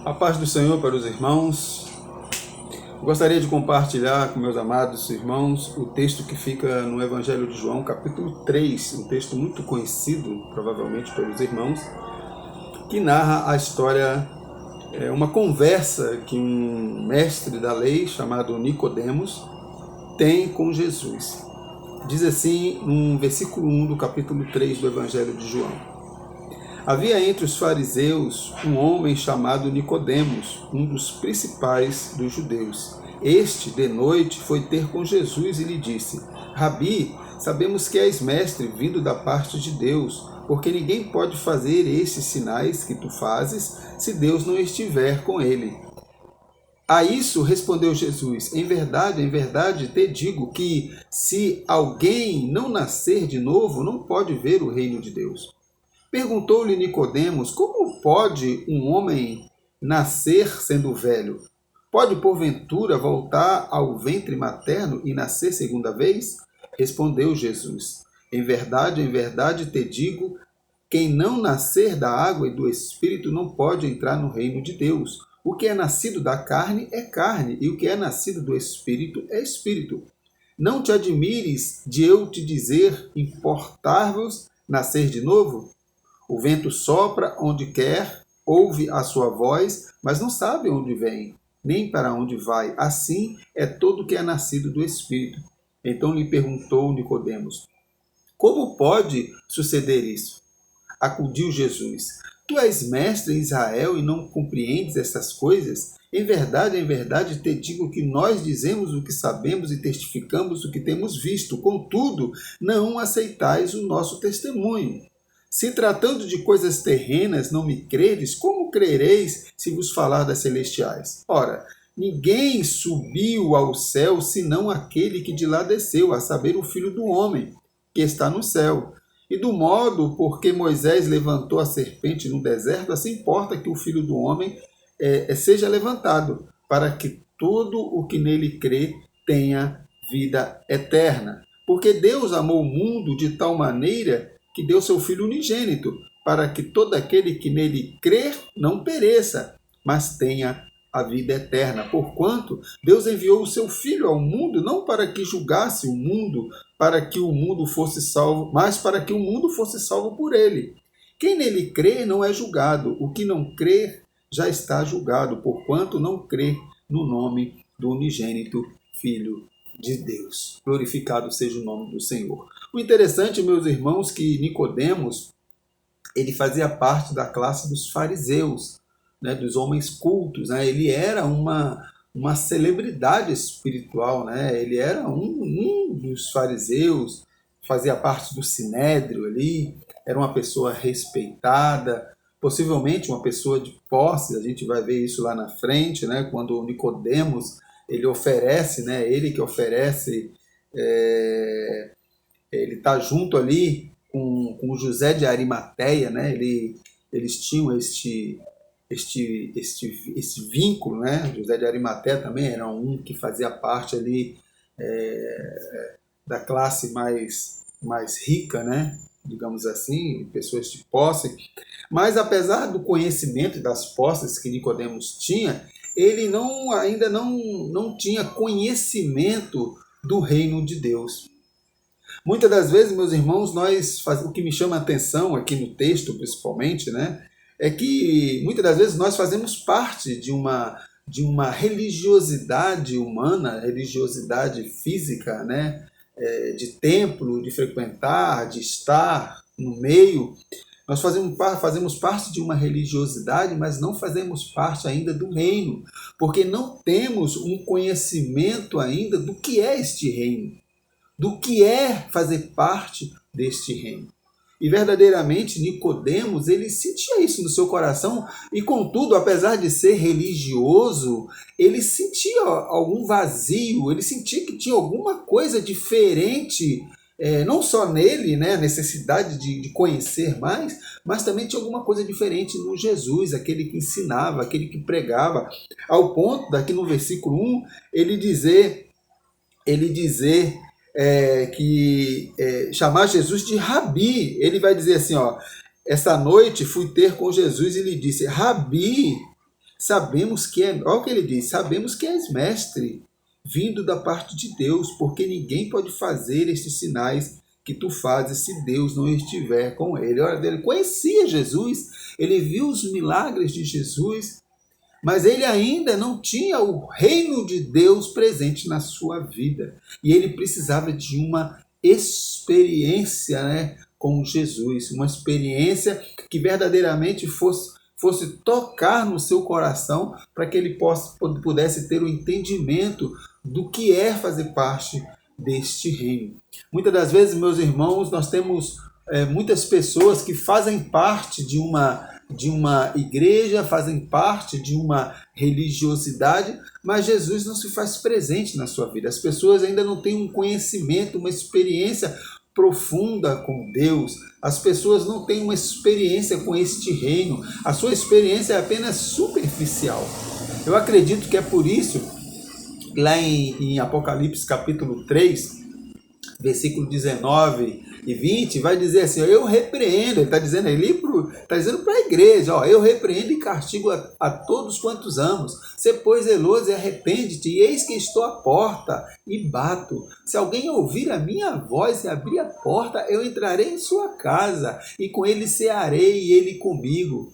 A paz do Senhor para os irmãos. Gostaria de compartilhar com meus amados irmãos o texto que fica no Evangelho de João, capítulo 3, um texto muito conhecido, provavelmente pelos irmãos, que narra a história, uma conversa que um mestre da lei, chamado Nicodemos, tem com Jesus. Diz assim, no versículo 1 do capítulo 3 do Evangelho de João: Havia entre os fariseus um homem chamado Nicodemos, um dos principais dos judeus. Este, de noite, foi ter com Jesus e lhe disse: Rabi, sabemos que és mestre vindo da parte de Deus, porque ninguém pode fazer esses sinais que tu fazes se Deus não estiver com ele. A isso respondeu Jesus: em verdade te digo que se alguém não nascer de novo, não pode ver o reino de Deus. Perguntou-lhe Nicodemos: como pode um homem nascer sendo velho? Pode porventura voltar ao ventre materno e nascer segunda vez? Respondeu Jesus: em verdade te digo, quem não nascer da água e do Espírito não pode entrar no reino de Deus. O que é nascido da carne é carne, e o que é nascido do Espírito é Espírito. Não te admires de eu te dizer, importar-vos nascer de novo? O vento sopra onde quer, ouve a sua voz, mas não sabe onde vem, nem para onde vai. Assim é todo que é nascido do Espírito. Então lhe perguntou Nicodemos: como pode suceder isso? Acudiu Jesus: tu és mestre em Israel e não compreendes essas coisas? Em verdade te digo que nós dizemos o que sabemos e testificamos o que temos visto. Contudo, não aceitais o nosso testemunho. Se tratando de coisas terrenas não me credes, como crereis se vos falar das celestiais? Ora, ninguém subiu ao céu senão aquele que de lá desceu, a saber, o Filho do Homem, que está no céu. E do modo por que Moisés levantou a serpente no deserto, assim importa que o Filho do Homem seja levantado, para que todo o que nele crê tenha vida eterna. Porque Deus amou o mundo de tal maneira que deu seu Filho unigênito, para que todo aquele que nele crer não pereça, mas tenha a vida eterna. Porquanto Deus enviou o seu Filho ao mundo, não para que julgasse o mundo, para que o mundo fosse salvo, mas para que o mundo fosse salvo por ele. Quem nele crê não é julgado, o que não crê já está julgado, porquanto não crê no nome do unigênito Filho de Deus. Glorificado seja o nome do Senhor. O interessante, meus irmãos, que Nicodemos, ele fazia parte da classe dos fariseus, né, dos homens cultos, né? Ele era uma celebridade espiritual, né? Ele era um dos fariseus, fazia parte do sinédrio ali, era uma pessoa respeitada, possivelmente uma pessoa de posse. A gente vai ver isso lá na frente, né? Quando Nicodemos ele oferece, né? Ele que oferece, ele está junto ali com José de Arimateia, né? Eles tinham este vínculo, né? José de Arimateia também era um que fazia parte ali da classe mais rica, né? Digamos assim, pessoas de posse. Mas apesar do conhecimento das posses que Nicodemos tinha, ele ainda não tinha conhecimento do reino de Deus. Muitas das vezes, meus irmãos, o que me chama a atenção aqui no texto, principalmente, né, é que muitas das vezes nós fazemos parte de uma religiosidade humana, religiosidade física, né, de templo, de frequentar, de estar no meio. Nós fazemos parte de uma religiosidade, mas não fazemos parte ainda do reino, porque não temos um conhecimento ainda do que é este reino, do que é fazer parte deste reino. E verdadeiramente Nicodemos, ele sentia isso no seu coração, e contudo, apesar de ser religioso, ele sentia algum vazio, ele sentia que tinha alguma coisa diferente, não só nele, né, a necessidade de conhecer mais, mas também tinha alguma coisa diferente no Jesus, aquele que ensinava, aquele que pregava, ao ponto, daqui no versículo 1, ele dizer chamar Jesus de Rabi. Ele vai dizer assim, essa noite fui ter com Jesus e lhe disse: Rabi, Sabemos que olha o que ele diz, sabemos que és mestre, vindo da parte de Deus, porque ninguém pode fazer estes sinais que tu fazes se Deus não estiver com ele. Olha, ele conhecia Jesus, ele viu os milagres de Jesus, mas ele ainda não tinha o reino de Deus presente na sua vida. E ele precisava de uma experiência, né, com Jesus, uma experiência que verdadeiramente fosse tocar no seu coração, para que ele pudesse ter o entendimento do que é fazer parte deste reino. Muitas das vezes, meus irmãos, nós temos muitas pessoas que fazem parte de uma igreja, fazem parte de uma religiosidade, mas Jesus não se faz presente na sua vida. As pessoas ainda não têm um conhecimento, uma experiência profunda com Deus. As pessoas não têm uma experiência com este reino. A sua experiência é apenas superficial. Eu acredito que é por isso, lá em Apocalipse capítulo 3, versículo 19 e 20, vai dizer assim, eu repreendo, ele está dizendo ali, está dizendo para a igreja, eu repreendo e castigo a todos quantos amo. Sê, pois, zeloso e arrepende-te, e eis que estou à porta e bato. Se alguém ouvir a minha voz e abrir a porta, eu entrarei em sua casa, e com ele cearei, e ele comigo.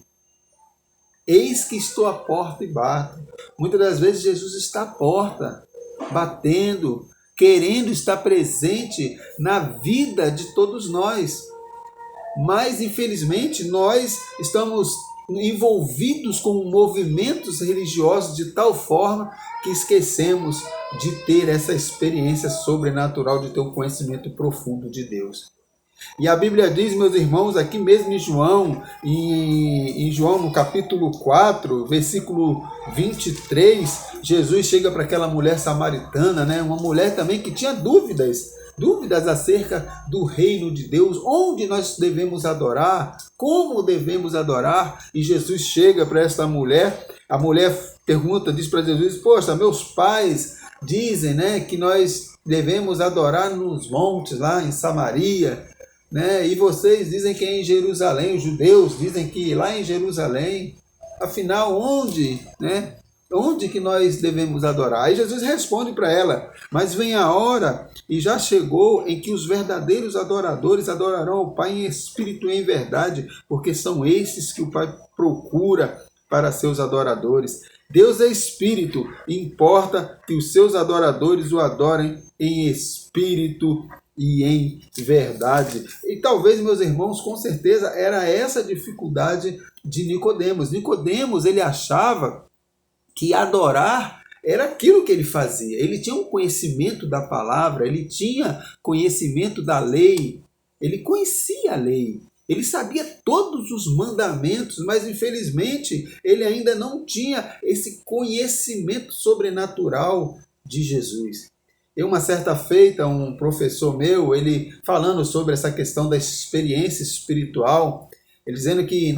Eis que estou à porta e bato. Muitas das vezes Jesus está à porta, batendo, querendo estar presente na vida de todos nós. Mas, infelizmente, nós estamos envolvidos com movimentos religiosos de tal forma que esquecemos de ter essa experiência sobrenatural, de ter um conhecimento profundo de Deus. E a Bíblia diz, meus irmãos, aqui mesmo em João no capítulo 4, versículo 23, Jesus chega para aquela mulher samaritana, né? Uma mulher também que tinha dúvidas acerca do reino de Deus, onde nós devemos adorar, como devemos adorar, e Jesus chega para esta mulher, a mulher pergunta, diz para Jesus, poxa, meus pais dizem, né, que nós devemos adorar nos montes lá em Samaria, né? E vocês dizem que é em Jerusalém, os judeus dizem que lá em Jerusalém, afinal, onde, né? Onde que nós devemos adorar? Aí Jesus responde para ela, mas vem a hora, e já chegou, em que os verdadeiros adoradores adorarão ao Pai em espírito e em verdade, porque são esses que o Pai procura para seus adoradores. Deus é espírito, e importa que os seus adoradores o adorem em espírito e em verdade. E talvez, meus irmãos, com certeza era essa a dificuldade de Nicodemos. Nicodemos, ele achava que adorar era aquilo que ele fazia. Ele tinha um conhecimento da palavra, ele tinha conhecimento da lei, ele conhecia a lei, ele sabia todos os mandamentos, mas infelizmente ele ainda não tinha esse conhecimento sobrenatural de Jesus. Uma certa feita, um professor meu, ele falando sobre essa questão da experiência espiritual, ele dizendo que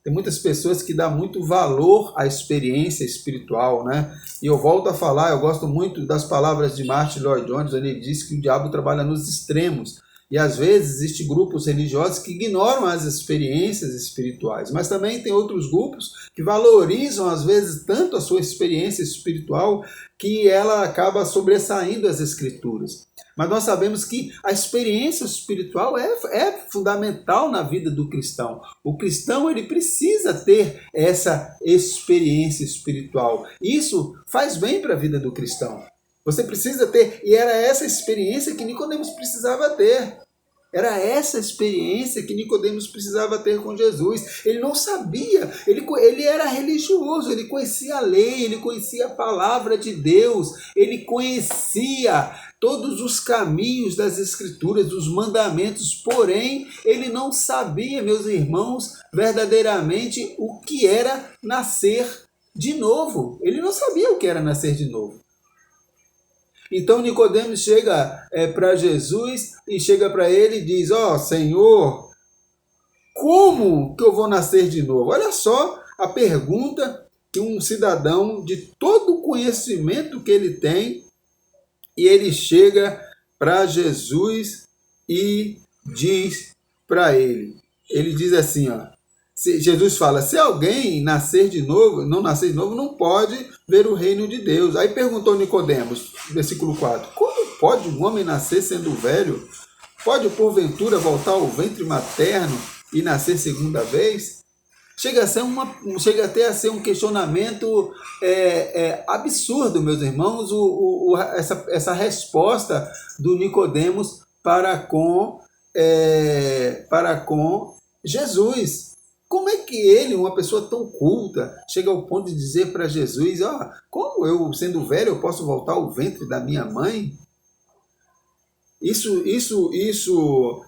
tem muitas pessoas que dão muito valor à experiência espiritual, né? E eu volto a falar, eu gosto muito das palavras de Martin Lloyd-Jones, onde ele diz que o diabo trabalha nos extremos. E às vezes existem grupos religiosos que ignoram as experiências espirituais, mas também tem outros grupos que valorizam às vezes tanto a sua experiência espiritual que ela acaba sobressaindo as escrituras. Mas nós sabemos que a experiência espiritual é fundamental na vida do cristão. O cristão, ele precisa ter essa experiência espiritual. Isso faz bem para a vida do cristão. Você precisa ter, e era essa experiência que Nicodemos precisava ter. Era essa experiência que Nicodemos precisava ter com Jesus. Ele não sabia, ele era religioso, ele conhecia a lei, ele conhecia a palavra de Deus, ele conhecia todos os caminhos das Escrituras, dos mandamentos, porém, ele não sabia, meus irmãos, verdadeiramente o que era nascer de novo. Ele não sabia o que era nascer de novo. Então Nicodemos chega para Jesus e chega para ele e diz, Senhor, como que eu vou nascer de novo? Olha só a pergunta que um cidadão de todo o conhecimento que ele tem, e ele chega para Jesus e diz para ele. Ele diz assim, Jesus fala, se alguém nascer de novo, não nascer de novo, não pode ver o reino de Deus. Aí perguntou Nicodemos, versículo 4, como pode um homem nascer sendo velho? Pode porventura voltar ao ventre materno e nascer segunda vez? Chega até a ser um questionamento absurdo, meus irmãos, essa resposta do Nicodemos para com Jesus. Como é que ele, uma pessoa tão culta, chega ao ponto de dizer para Jesus, como eu, sendo velho, eu posso voltar ao ventre da minha mãe? Isso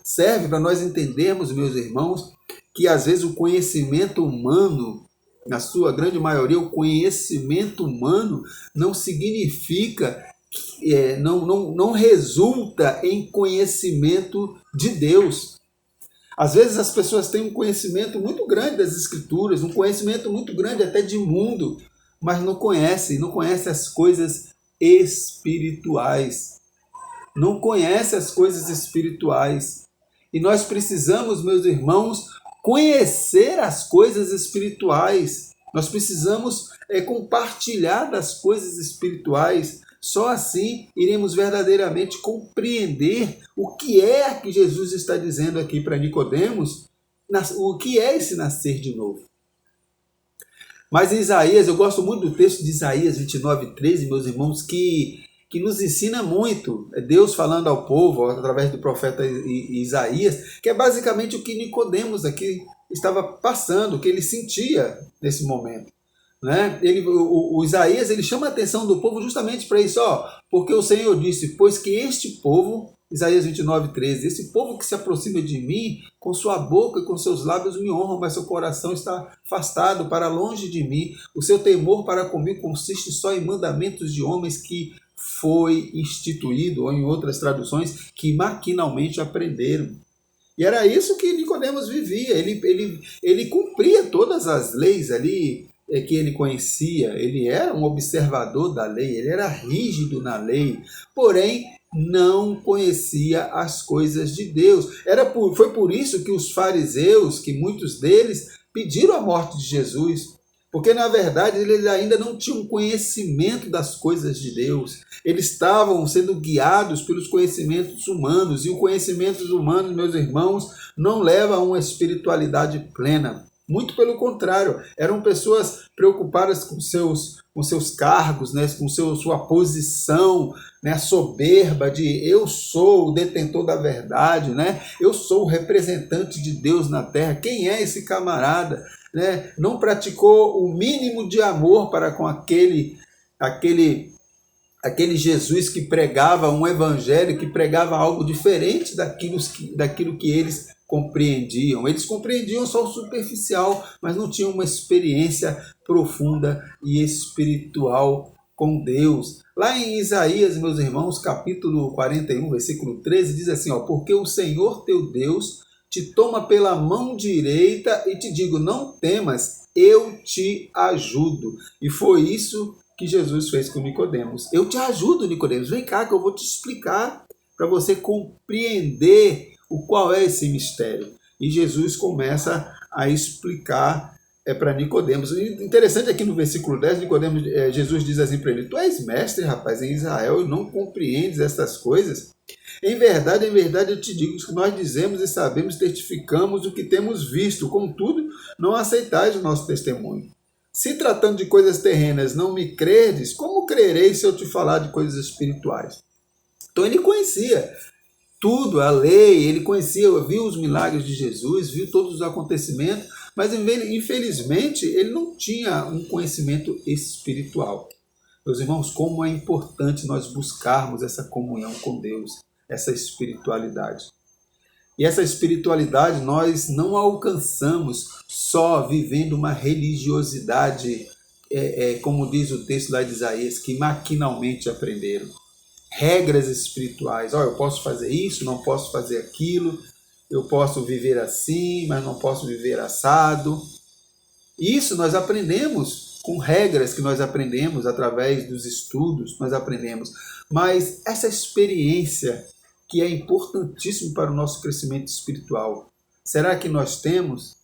serve para nós entendermos, meus irmãos, que às vezes o conhecimento humano, na sua grande maioria, o conhecimento humano não significa, não resulta em conhecimento de Deus. Às vezes as pessoas têm um conhecimento muito grande das Escrituras, um conhecimento muito grande até de mundo, mas não conhece as coisas espirituais. Não conhece as coisas espirituais. E nós precisamos, meus irmãos, conhecer as coisas espirituais. Nós precisamos compartilhar das coisas espirituais. Só assim iremos verdadeiramente compreender o que é que Jesus está dizendo aqui para Nicodemos, o que é esse nascer de novo. Mas em Isaías, eu gosto muito do texto de Isaías 29:13, meus irmãos, que nos ensina muito. É Deus falando ao povo através do profeta Isaías, que é basicamente o que Nicodemos aqui estava passando, o que ele sentia nesse momento. Né? O Isaías ele chama a atenção do povo justamente para isso, porque o Senhor disse, pois que este povo, Isaías 29:13, esse povo que se aproxima de mim, com sua boca e com seus lábios me honram, mas seu coração está afastado para longe de mim, o seu temor para comigo consiste só em mandamentos de homens que foi instituído, ou em outras traduções, que maquinalmente aprenderam. E era isso que Nicodemos vivia, ele cumpria todas as leis ali, que ele conhecia, ele era um observador da lei, ele era rígido na lei, porém não conhecia as coisas de Deus. Foi por isso que os fariseus, que muitos deles pediram a morte de Jesus, porque na verdade eles ainda não tinham conhecimento das coisas de Deus, eles estavam sendo guiados pelos conhecimentos humanos, e o conhecimento humano, meus irmãos, não leva a uma espiritualidade plena. Muito pelo contrário, eram pessoas preocupadas com seus cargos, né, com sua posição, né, soberba de eu sou o detentor da verdade, né, eu sou o representante de Deus na terra. Quem é esse camarada? Né? Não praticou o mínimo de amor para com aquele Jesus que pregava um evangelho, que pregava algo diferente daquilo que eles compreendiam. Eles compreendiam só o superficial, mas não tinham uma experiência profunda e espiritual com Deus. Lá em Isaías, meus irmãos, capítulo 41, versículo 13, diz assim, porque o Senhor teu Deus te toma pela mão direita e te digo, não temas, eu te ajudo. E foi isso que Jesus fez com Nicodemos. Eu te ajudo, Nicodemos, vem cá que eu vou te explicar para você compreender qual é esse mistério. E Jesus começa a explicar para Nicodemos. Interessante aqui no versículo 10, Jesus diz assim para ele, tu és mestre, rapaz, em Israel e não compreendes essas coisas? Em verdade eu te digo que nós dizemos e sabemos, testificamos o que temos visto, contudo, não aceitais o nosso testemunho. Se tratando de coisas terrenas não me credes, como crereis se eu te falar de coisas espirituais? Então ele conhecia tudo, a lei, ele conhecia, viu os milagres de Jesus, viu todos os acontecimentos, mas infelizmente ele não tinha um conhecimento espiritual. Meus irmãos, como é importante nós buscarmos essa comunhão com Deus, essa espiritualidade. E essa espiritualidade nós não alcançamos só vivendo uma religiosidade, como diz o texto lá de Isaías, que maquinalmente aprenderam. Regras espirituais, eu posso fazer isso, não posso fazer aquilo, eu posso viver assim, mas não posso viver assado. Isso nós aprendemos com regras que nós aprendemos através dos estudos, nós aprendemos. Mas essa experiência que é importantíssima para o nosso crescimento espiritual, será que nós temos?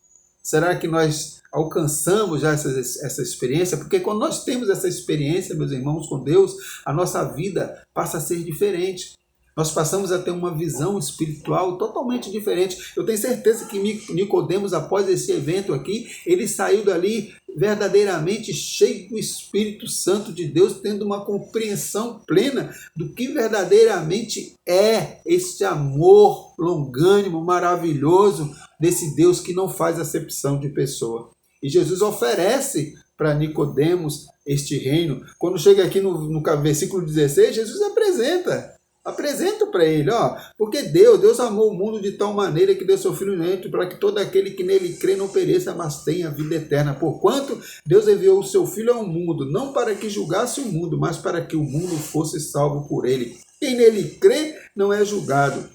Será que nós alcançamos já essa experiência? Porque quando nós temos essa experiência, meus irmãos, com Deus, a nossa vida passa a ser diferente. Nós passamos a ter uma visão espiritual totalmente diferente. Eu tenho certeza que Nicodemos, após esse evento aqui, ele saiu dali verdadeiramente cheio do Espírito Santo de Deus, tendo uma compreensão plena do que verdadeiramente é este amor longânimo, maravilhoso, desse Deus que não faz acepção de pessoa. E Jesus oferece para Nicodemos este reino. Quando chega aqui no versículo 16, Jesus apresenta para ele, porque Deus amou o mundo de tal maneira que deu seu Filho unigênito para que todo aquele que nele crê não pereça, mas tenha vida eterna. Porquanto Deus enviou o seu Filho ao mundo, não para que julgasse o mundo, mas para que o mundo fosse salvo por ele. Quem nele crê não é julgado.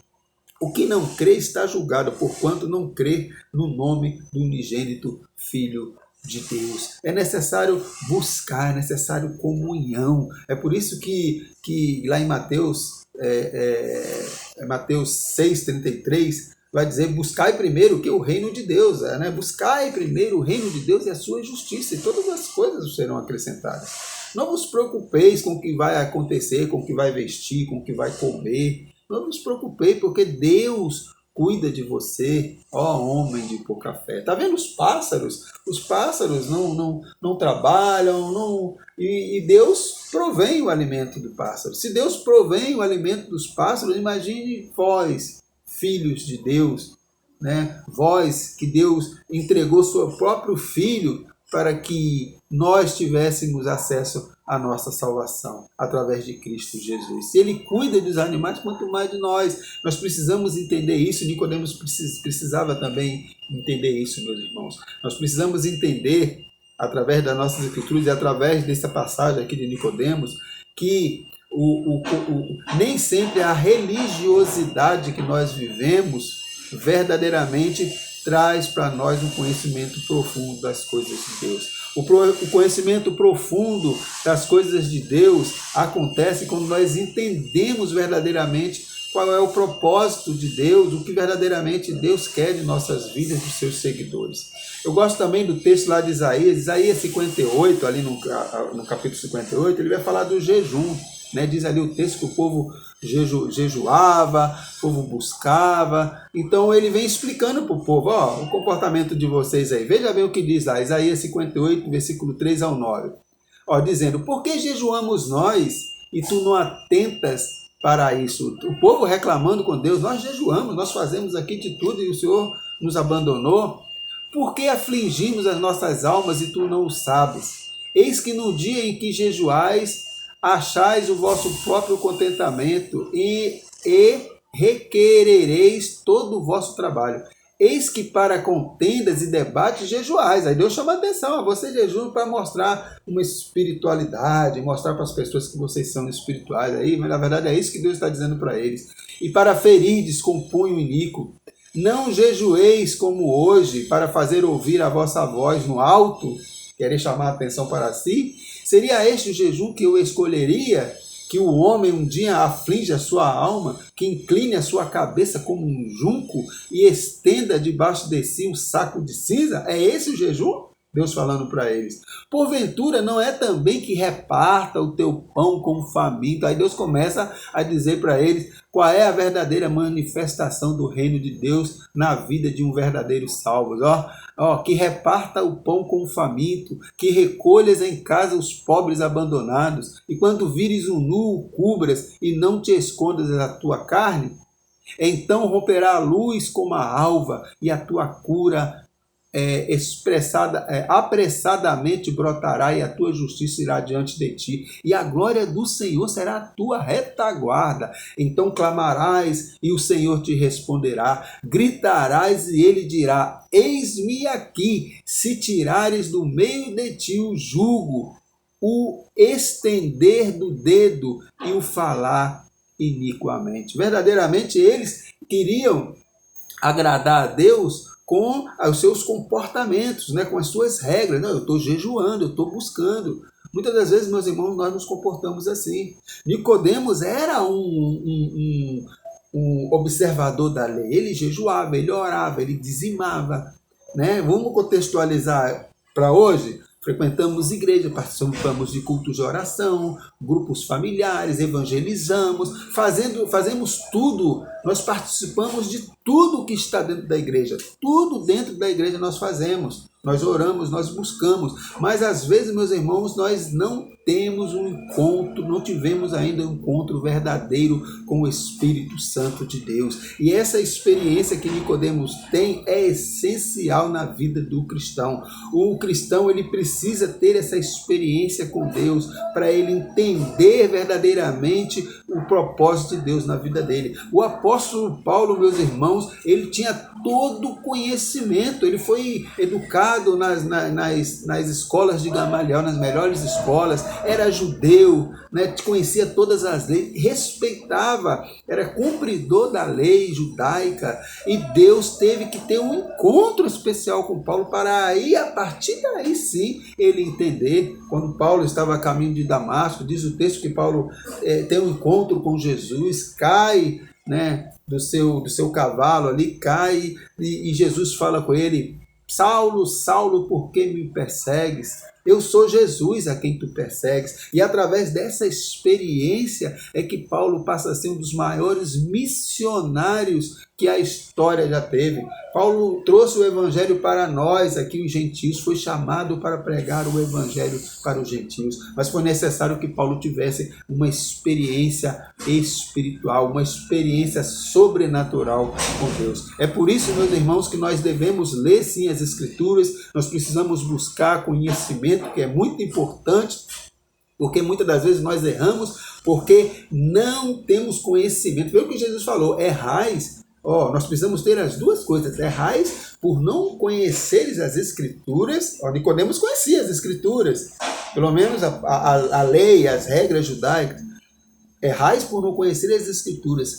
O que não crê está julgado, porquanto não crê no nome do unigênito Filho de Deus. É necessário buscar, é necessário comunhão. É por isso que lá em Mateus 6,33, vai dizer: buscai primeiro o reino de Deus. Buscai primeiro o reino de Deus e a sua justiça, e todas as coisas serão acrescentadas. Não vos preocupeis com o que vai acontecer, com o que vai vestir, com o que vai comer. Não vos preocupeis, porque Deus cuida de você, ó homem de pouca fé. Está vendo os pássaros? Os pássaros não trabalham, e Deus provém o alimento do pássaro. Se Deus provém o alimento dos pássaros, imagine vós, filhos de Deus, vós que Deus entregou seu próprio Filho para que nós tivéssemos acesso à nossa salvação através de Cristo Jesus. Se Ele cuida dos animais, quanto mais de nós. Nós precisamos entender isso. Nicodemos precisava também entender isso, meus irmãos. Nós precisamos entender, através das nossas escrituras e através dessa passagem aqui de Nicodemos, que nem sempre a religiosidade que nós vivemos verdadeiramente traz para nós um conhecimento profundo das coisas de Deus. O conhecimento profundo das coisas de Deus acontece quando nós entendemos verdadeiramente qual é o propósito de Deus, o que verdadeiramente Deus quer de nossas vidas, dos seus seguidores. Eu gosto também do texto lá de Isaías 58, ali no capítulo 58, ele vai falar do jejum. Diz ali o texto que o povo jejuava, o povo buscava. Então ele vem explicando para o povo, o comportamento de vocês aí. Veja bem o que diz lá, Isaías 58, versículo 3 ao 9. Dizendo: por que jejuamos nós e tu não atentas para isso? O povo reclamando com Deus: nós jejuamos, nós fazemos aqui de tudo e o Senhor nos abandonou. Por que afligimos as nossas almas e tu não o sabes? Eis que no dia em que jejuais, achais o vosso próprio contentamento e requerereis todo o vosso trabalho. Eis que para contendas e debates jejuais. Aí Deus chama a atenção, você jejua para mostrar uma espiritualidade, mostrar para as pessoas que vocês são espirituais, mas na verdade é isso que Deus está dizendo para eles. E para ferirdes com punho iníquo. Não jejueis como hoje, para fazer ouvir a vossa voz no alto, querer chamar a atenção para si. Seria este o jejum que eu escolheria? Que o homem um dia aflige a sua alma, que incline a sua cabeça como um junco e estenda debaixo de si um saco de cinza? É esse o jejum? Deus falando para eles. Porventura não é também que reparta o teu pão com o faminto? Aí Deus começa a dizer para eles qual é a verdadeira manifestação do reino de Deus na vida de um verdadeiro salvo. Que reparta o pão com o faminto, que recolhas em casa os pobres abandonados, e quando vires um nu, o cubras, e não te escondas a tua carne, então romperá a luz como a alva, e a tua cura apressadamente brotará, e a tua justiça irá diante de ti, e a glória do Senhor será a tua retaguarda. Então clamarás e o Senhor te responderá, gritarás e ele dirá: eis-me aqui. Se tirares do meio de ti o jugo, o estender do dedo e o falar iniquamente. Verdadeiramente eles queriam agradar a Deus com os seus comportamentos, com as suas regras. Não, eu estou jejuando, eu estou buscando. Muitas das vezes, meus irmãos, nós nos comportamos assim. Nicodemos era um observador da lei. Ele jejuava, ele orava, ele dizimava. né? Vamos contextualizar para hoje. Frequentamos igreja, participamos de cultos de oração, grupos familiares, evangelizamos, fazemos tudo, nós participamos de tudo que está dentro da igreja. Tudo dentro da igreja nós fazemos, nós oramos, nós buscamos, mas às vezes, meus irmãos, nós não temos um encontro, não tivemos ainda um encontro verdadeiro com o Espírito Santo de Deus. E essa experiência que Nicodemos tem é essencial na vida do cristão. O cristão, ele precisa ter essa experiência com Deus para ele entender verdadeiramente o propósito de Deus na vida dele. O apóstolo Paulo, meus irmãos, ele tinha todo o conhecimento, ele foi educado nas escolas de Gamaliel, nas melhores escolas, era judeu, né? Conhecia todas as leis, respeitava, era cumpridor da lei judaica, e Deus teve que ter um encontro especial com Paulo para aí, a partir daí sim, ele entender. Quando Paulo estava a caminho de Damasco, diz o texto que Paulo tem um encontro com Jesus, cai, né, do seu cavalo ali, cai, e Jesus fala com ele: Saulo, Saulo, por que me persegues? Eu sou Jesus a quem tu persegues. E através dessa experiência é que Paulo passa a ser um dos maiores missionários que a história já teve. Paulo trouxe o evangelho para nós, aqui os gentios, foi chamado para pregar o evangelho para os gentios, mas foi necessário que Paulo tivesse uma experiência espiritual, uma experiência sobrenatural com Deus. É por isso, meus irmãos, que nós devemos ler sim as Escrituras, nós precisamos buscar conhecimento, que é muito importante, porque muitas das vezes nós erramos porque não temos conhecimento. Foi o que Jesus falou: errais. Nós precisamos ter as duas coisas: errais por não conheceres as Escrituras. Nicodemos conhecia as Escrituras, pelo menos a lei, as regras judaicas. Errais por não conhecer as Escrituras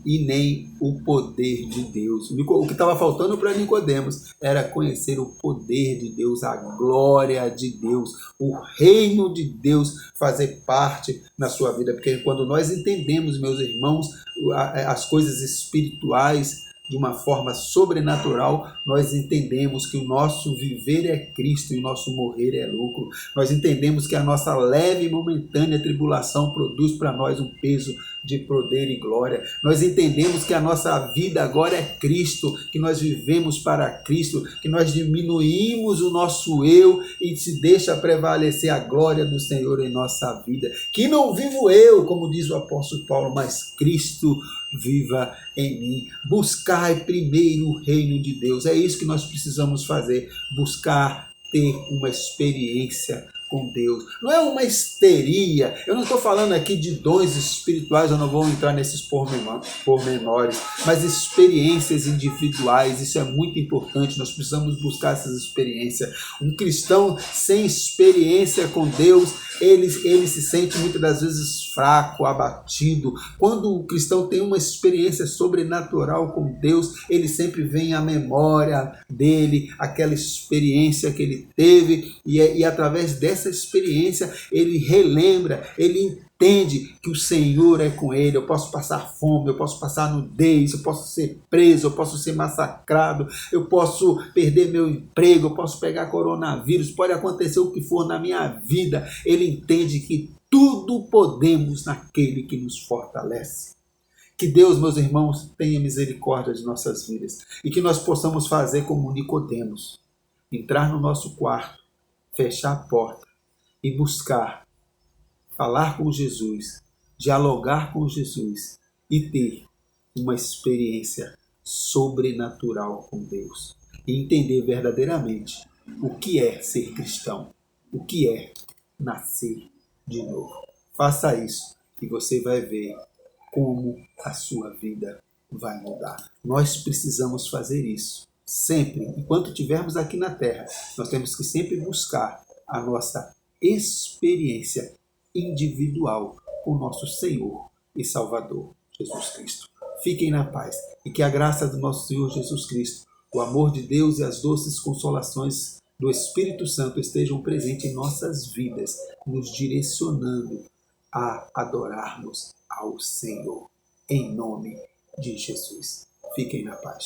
e nem o poder de Deus. O que estava faltando para Nicodemos era conhecer o poder de Deus, a glória de Deus, o reino de Deus fazer parte na sua vida. Porque quando nós entendemos, meus irmãos, as coisas espirituais de uma forma sobrenatural, nós entendemos que o nosso viver é Cristo e o nosso morrer é lucro. Nós entendemos que a nossa leve e momentânea tribulação produz para nós um peso de poder e glória. Nós entendemos que a nossa vida agora é Cristo, que nós vivemos para Cristo, que nós diminuímos o nosso eu e se deixa prevalecer a glória do Senhor em nossa vida. Que não vivo eu, como diz o apóstolo Paulo, mas Cristo viva em mim. Buscai primeiro o reino de Deus. É isso que nós precisamos fazer, buscar ter uma experiência com Deus. Não é uma histeria. Eu não estou falando aqui de dons espirituais, eu não vou entrar nesses pormenores, mas experiências individuais. Isso é muito importante, nós precisamos buscar essas experiências. Um cristão sem experiência com Deus, ele se sente muitas das vezes fraco, abatido. Quando o cristão tem uma experiência sobrenatural com Deus, ele sempre vem à memória dele, aquela experiência que ele teve, e através dessa experiência ele relembra, ele entende que o Senhor é com ele. Eu posso passar fome, eu posso passar nudez, eu posso ser preso, eu posso ser massacrado, eu posso perder meu emprego, eu posso pegar coronavírus, pode acontecer o que for na minha vida. Ele entende que tudo podemos naquele que nos fortalece. Que Deus, meus irmãos, tenha misericórdia de nossas vidas e que nós possamos fazer como Nicodemos, entrar no nosso quarto, fechar a porta e buscar falar com Jesus, dialogar com Jesus e ter uma experiência sobrenatural com Deus e entender verdadeiramente o que é ser cristão, o que é nascer de novo. Faça isso e você vai ver como a sua vida vai mudar. Nós precisamos fazer isso sempre. Enquanto estivermos aqui na Terra, nós temos que sempre buscar a nossa experiência individual com nosso Senhor e Salvador, Jesus Cristo. Fiquem na paz e que a graça do nosso Senhor Jesus Cristo, o amor de Deus e as doces consolações do Espírito Santo estejam presentes em nossas vidas, nos direcionando a adorarmos ao Senhor, em nome de Jesus. Fiquem na paz.